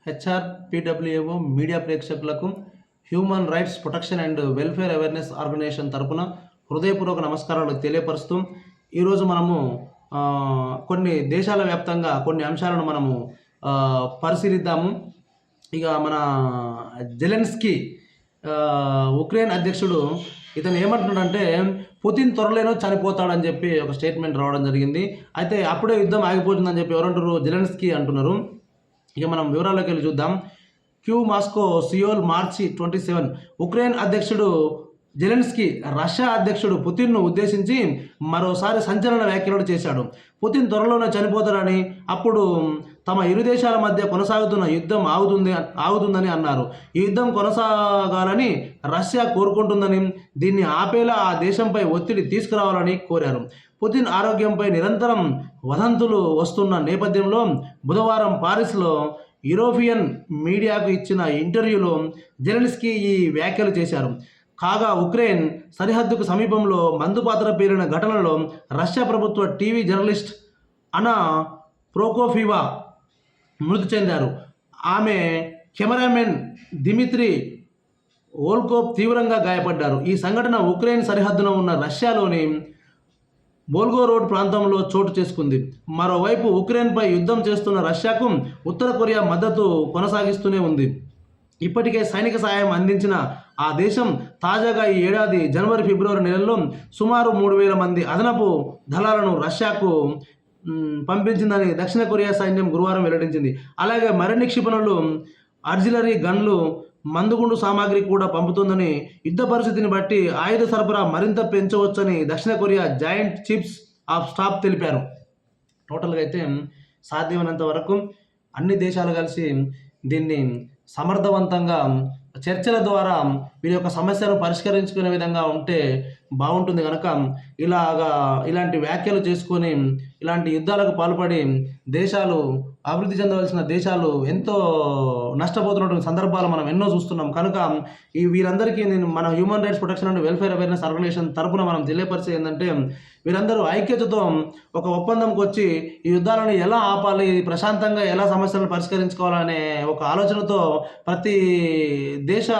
హెచ్ఆర్పిడబ్ల్యూఏఓ media ప్రేక్షకులకు human rights protection and welfare awareness organisation తరపున హృదయపూర్వక నమస్కారాలు తెలియపరుస్తూ ఈరోజు మనము కొన్ని దేశాల వ్యాప్తంగా కొన్ని అంశాలను మనము పరిశీలిద్దాము. ఇక మన జెలెన్స్కీ ఉక్రెయిన్ అధ్యక్షుడు ఇతను ఏమంటున్నాడంటే పుతిన్ త్వరలోనో చనిపోతాడని చెప్పి ఒక స్టేట్మెంట్ రావడం జరిగింది. అయితే అప్పుడే యుద్ధం ఆగిపోతుందని చెప్పి ఎవరంటారు? జెలెన్స్కీ అంటున్నారు. ఇక మనం వివరాల్లోకి వెళ్ళి చూద్దాం. మాస్కో సియోల్ మార్చి 27 ఉక్రెయిన్ అధ్యక్షుడు జెలెన్స్కీ రష్యా అధ్యక్షుడు పుతిన్ను ఉద్దేశించి మరోసారి సంచలన వ్యాఖ్యలు చేశాడు. పుతిన్ త్వరలోనే చనిపోతాడని, అప్పుడు తమ ఇరు దేశాల మధ్య కొనసాగుతున్న యుద్ధం ఆగుతుందని అన్నారు. ఈ యుద్ధం కొనసాగాలని రష్యా కోరుకుంటుందని, దీన్ని ఆపేలా ఆ దేశంపై ఒత్తిడి తీసుకురావాలని కోరారు. పుతిన్ ఆరోగ్యంపై నిరంతరం వదంతులు వస్తున్న నేపథ్యంలో బుధవారం పారిస్లో యూరోపియన్ మీడియాకు ఇచ్చిన ఇంటర్వ్యూలో జెలెన్స్కీ ఈ వ్యాఖ్యలు చేశారు. కాగా ఉక్రెయిన్ సరిహద్దుకు సమీపంలో మందుపాత్ర పేరిన ఘటనలో రష్యా ప్రభుత్వ టీవీ జర్నలిస్ట్ అనా ప్రోకోఫీవా మృతి చెందారు. ఆమె కెమెరామెన్ దిమిత్రీ వోల్కోవ్ తీవ్రంగా గాయపడ్డారు. ఈ సంఘటన ఉక్రెయిన్ సరిహద్దున ఉన్న రష్యాలోని బోల్గోరోడ్ ప్రాంతంలో చోటు చేసుకుంది. మరోవైపు ఉక్రెయిన్పై యుద్ధం చేస్తున్న రష్యాకు ఉత్తర కొరియా మద్దతు కొనసాగిస్తూనే ఉంది. ఇప్పటికే సైనిక సహాయం అందించిన ఆ దేశం తాజాగా ఈ ఏడాది జనవరి ఫిబ్రవరి నెలల్లో సుమారు 3,000 మంది అదనపు దళాలను రష్యాకు పంపించిందని దక్షిణ కొరియా సైన్యం గురువారం వెల్లడించింది. అలాగే మరిన్ని క్షిపణులు, ఆర్టిలరీ గన్లు, మందుగుండు సామాగ్రి కూడా పంపుతుందని, యుద్ధ పరిస్థితిని బట్టి ఆయుధ సరఫరా మరింత పెంచవచ్చని దక్షిణ Korea joint chiefs of staff తెలిపారు. టోటల్గా అయితే సాధ్యమైనంత వరకు అన్ని దేశాలు కలిసి దీన్ని సమర్థవంతంగా చర్చల ద్వారా వీరి యొక్క సమస్యను పరిష్కరించుకునే విధంగా ఉంటే బాగుంటుంది. కనుక ఇలాంటి వ్యాఖ్యలు చేసుకొని ఇలాంటి యుద్ధాలకు పాల్పడి దేశాలు అభివృద్ధి చెందవలసిన దేశాలు ఎంతో నష్టపోతున్నటువంటి సందర్భాలు మనం ఎన్నో చూస్తున్నాం. కనుక వీరందరికీ మన human rights protection and welfare awareness organisation తరపున మనం తెలియపరిచే ఏంటంటే, వీరందరూ ఐక్యతతో ఒక ఒప్పందంకి వచ్చి ఈ యుద్ధాలను ఎలా ఆపాలి, ప్రశాంతంగా ఎలా సమస్యలను పరిష్కరించుకోవాలనే ఒక ఆలోచనతో ప్రతి దేశ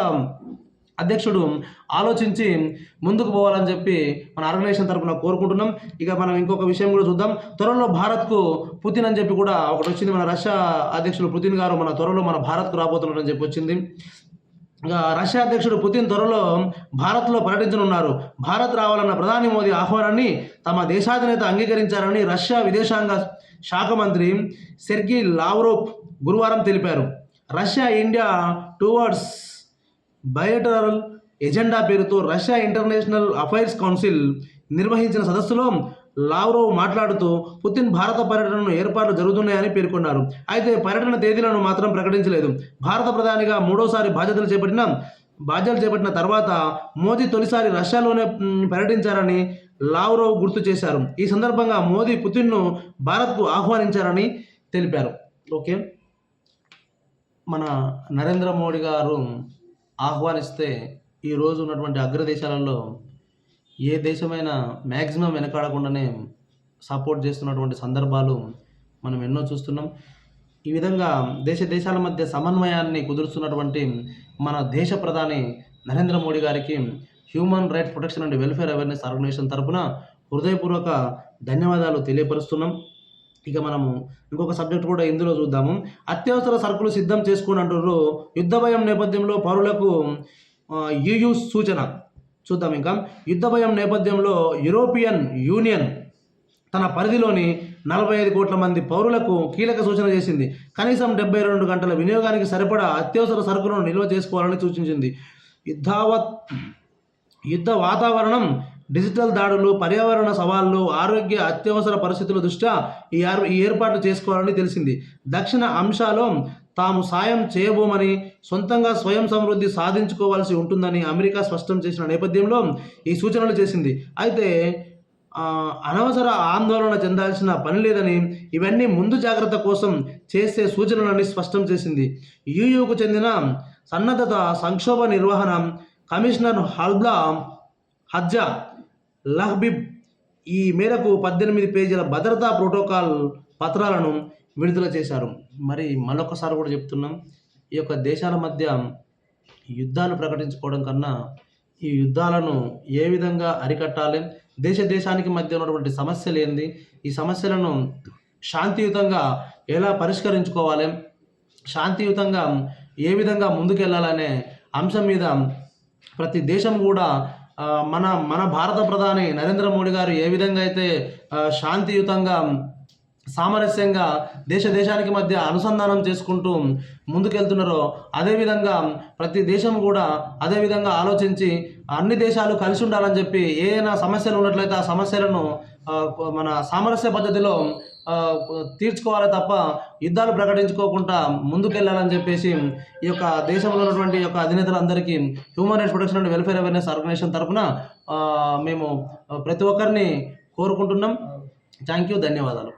అధ్యక్షుడు ఆలోచించి ముందుకు పోవాలని చెప్పి మన ఆర్గనైజేషన్ తరఫున కోరుకుంటున్నాం. ఇక మనం ఇంకొక విషయం కూడా చూద్దాం. త్వరలో భారత్కు పుతిన్ అని చెప్పి కూడా ఒకటి వచ్చింది. మన రష్యా అధ్యక్షుడు పుతిన్ గారు త్వరలో మన భారత్కు రాబోతున్నారని చెప్పి వచ్చింది. ఇక రష్యా అధ్యక్షుడు పుతిన్ త్వరలో భారత్లో పర్యటించనున్నారు. భారత్ రావాలన్న ప్రధాని మోదీ ఆహ్వానాన్ని తమ దేశాధినేత అంగీకరించారని రష్యా విదేశాంగ శాఖ మంత్రి సెర్గీ లావ్రోవ్ గురువారం తెలిపారు. రష్యా ఇండియా టువర్డ్స్ బయోటరల్ ఎజెండా పేరుతో రష్యా ఇంటర్నేషనల్ అఫైర్స్ కౌన్సిల్ నిర్వహించిన సదస్సులో లావ్రోవ్ మాట్లాడుతూ పుతిన్ భారత పర్యటనను ఏర్పాట్లు జరుగుతున్నాయని పేర్కొన్నారు. అయితే పర్యటన తేదీలను మాత్రం ప్రకటించలేదు. భారత ప్రధానిగా మూడోసారి బాధ్యతలు చేపట్టిన తర్వాత మోదీ తొలిసారి రష్యాలోనే పర్యటించారని లావ్రోవ్ గుర్తు చేశారు. ఈ సందర్భంగా మోదీ పుతిన్ను భారత్కు ఆహ్వానించారని తెలిపారు. ఓకే, మన నరేంద్ర మోడీ గారు ఆహ్వానిస్తే ఈరోజు ఉన్నటువంటి అగ్రదేశాలలో ఏ దేశమైనా మ్యాక్సిమం వెనకాడకుండానే సపోర్ట్ చేస్తున్నటువంటి సందర్భాలు మనం ఎన్నో చూస్తున్నాం. ఈ విధంగా దేశాల మధ్య సమన్వయాన్ని కుదురుస్తున్నటువంటి మన దేశ ప్రధాని నరేంద్ర మోడీ గారికి human rights protection and welfare awareness organisation తరపున హృదయపూర్వక ధన్యవాదాలు తెలియపరుస్తున్నాం. ఇక మనము ఇంకొక సబ్జెక్ట్ కూడా ఇందులో చూద్దాము. అత్యవసర సరుకులు సిద్ధం చేసుకోండి అంటున్నారు. యుద్ధ భయం నేపథ్యంలో పౌరులకు EU సూచన చూద్దాం. ఇంకా యుద్ధ భయం నేపథ్యంలో యూరోపియన్ యూనియన్ తన పరిధిలోని 45 కోట్ల మంది పౌరులకు కీలక సూచన చేసింది. కనీసం 72 గంటల వినియోగానికి సరిపడా అత్యవసర సరుకులను నిల్వ చేసుకోవాలని సూచించింది. యుద్ధ వాతావరణం, డిజిటల్ దాడులు, పర్యావరణ సవాళ్లు, ఆరోగ్య అత్యవసర పరిస్థితుల దృష్ట్యా ఈ ఏర్పాట్లు చేసుకోవాలని తెలిసింది. దక్షిణ అంశాలో తాము సాయం చేయబోమని, సొంతంగా స్వయం సమృద్ధి సాధించుకోవాల్సి ఉంటుందని అమెరికా స్పష్టం చేసిన నేపథ్యంలో ఈ సూచనలు చేసింది. అయితే అనవసర ఆందోళన చెందాల్సిన పని లేదని, ఇవన్నీ ముందు జాగ్రత్త కోసం చేసే సూచనలని స్పష్టం చేసింది. యూయూకు చెందిన సన్నద్ధత సంక్షోభ నిర్వహణ కమిషనర్ హజ్జా లహ్బీబ్ ఈ మేరకు 18 పేజీల భద్రతా ప్రోటోకాల్ పత్రాలను విడుదల చేశారు. మరి మళ్ళొక్కసారి కూడా చెప్తున్నాం, ఈ యొక్క దేశాల మధ్య యుద్ధాలు ప్రకటించుకోవడం కన్నా ఈ యుద్ధాలను ఏ విధంగా అరికట్టాలి, దేశానికి మధ్య ఉన్నటువంటి సమస్యలేంది, ఈ సమస్యలను శాంతియుతంగా ఎలా పరిష్కరించుకోవాలి, శాంతియుతంగా ఏ విధంగా ముందుకెళ్ళాలనే అంశం మీద ప్రతి దేశం కూడా మన మన భారత ప్రధాని నరేంద్ర మోడీ గారు ఏ విధంగా అయితే శాంతియుతంగా సామరస్యంగా దేశానికి మధ్య అనుసంధానం చేసుకుంటూ ముందుకెళ్తున్నారో, అదేవిధంగా ప్రతి దేశం కూడా అదే విధంగా ఆలోచించి అన్ని దేశాలు కలిసి ఉండాలని చెప్పి ఏదైనా సమస్యలు ఉన్నట్లయితే ఆ సమస్యలను మన సామరస్య పద్ధతిలో తీర్చుకోవాలి తప్ప యుద్ధాలు ప్రకటించుకోకుండా ముందుకెళ్ళాలని చెప్పేసి ఈ యొక్క దేశంలో ఉన్నటువంటి యొక్క అధినేతలందరికీ human rights protection and welfare awareness organization తరఫున మేము ప్రతి ఒక్కరిని కోరుకుంటున్నాం. థ్యాంక్ యూ, ధన్యవాదాలు.